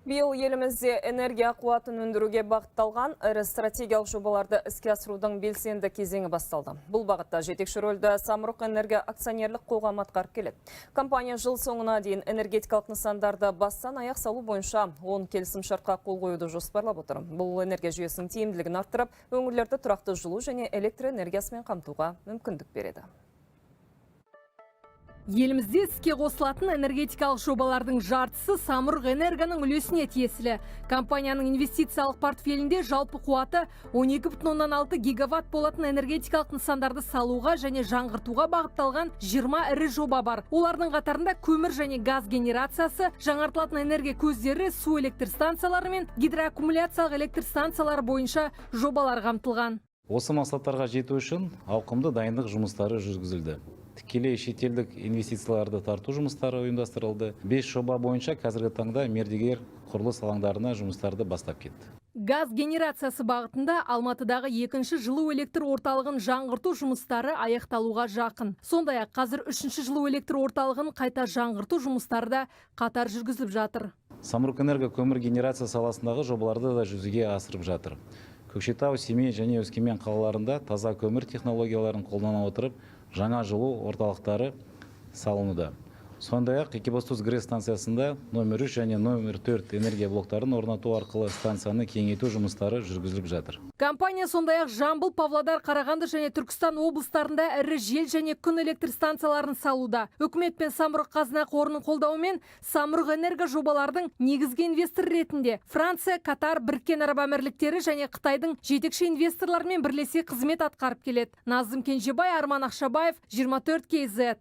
Биыл елімізде энергия қуатын өндіруге бағытталған ірі стратегиялық жобаларды іске асырудың белсенді кезеңі басталды. Бұл бағытта жетекші рөлді Самұрық энергия акционерлік қоғамы атқарып келеді. Компания жыл соңына дейін энергетикалық нысандарды бастан аяқ салу бойынша 10 келісімшартқа қол қоюды жоспарлап отыр. Бұл энергия жүйесінің тиімділігін арттырып, өңірлерді тұрақты жылу және электр энергиясымен қамтуға мүмкіндік береді. Елімізде іске қосылатын энергетикалық жобалардың жартысы Самұрық энергияның үлесіне тиесілі. Компанияның инвестициялық портфелінде жалпы қуаты 12,6 гигаватт болатын энергетикалық нысандарды салуға және жаңғыртуға бағытталған 20 ірі жоба бар. Олардың қатарында көмір және газ генерациясы, жаңартылатын энергия көздері, су электр станциялары мен гидроаккумуляциялық электр станциялары бойынша жобалар қамтылған. Осы мақсаттарға жету үшін ауқымды дайындық жұмыстары жүргізілді. Тікелей шетелдік инвестицияларды тарту жұмыстары ұйымдастырылды. 5 жоба бойынша қазіргі таңда мердігер құрылыс алаңдарына жұмыстарды бастап кетті. Газ генерациясы бағытында Алматыдағы 2-ші жылу электр орталығын жаңғырту жұмыстары аяқталуға жақын. Сондай-ақ қазір 3-ші жылу электр орталығын қайта жаңғырту жұмыстары да қатар жүргізіліп жатыр. Самұрық энерго көмір генерация саласындағы жобаларды да жүзеге асырып жатыр. Көкшетау, Семей және Өскемен қалаларында таза көмір технологияларын қолдана отырып, жаңа жылу орталықтары салынуда. Сондай-ақ Екібастұз ГРЭС станциясында номер 3 және номер 4 энергия блоктарын орнату арқылы станцияны кеңейту жұмыстары жүргізіліп жатыр. Компания сондай-ақ Жамбыл, Павлодар, Қарағанды және Түркістан облыстарында ірі жел және күн электр станцияларын салуда. Үкімет пен Самұрық қазына қорының қолдауымен Самұрық энерго жобалардың негізгі инвестор ретінде Франция, Катар, Біріккен Араб Әмірліктері және Қытайдың жетекші инвесторларымен бірлесе қызмет атқарып келеді. Назым Кенжебай, Арман Ақшабаев, 24 KZ.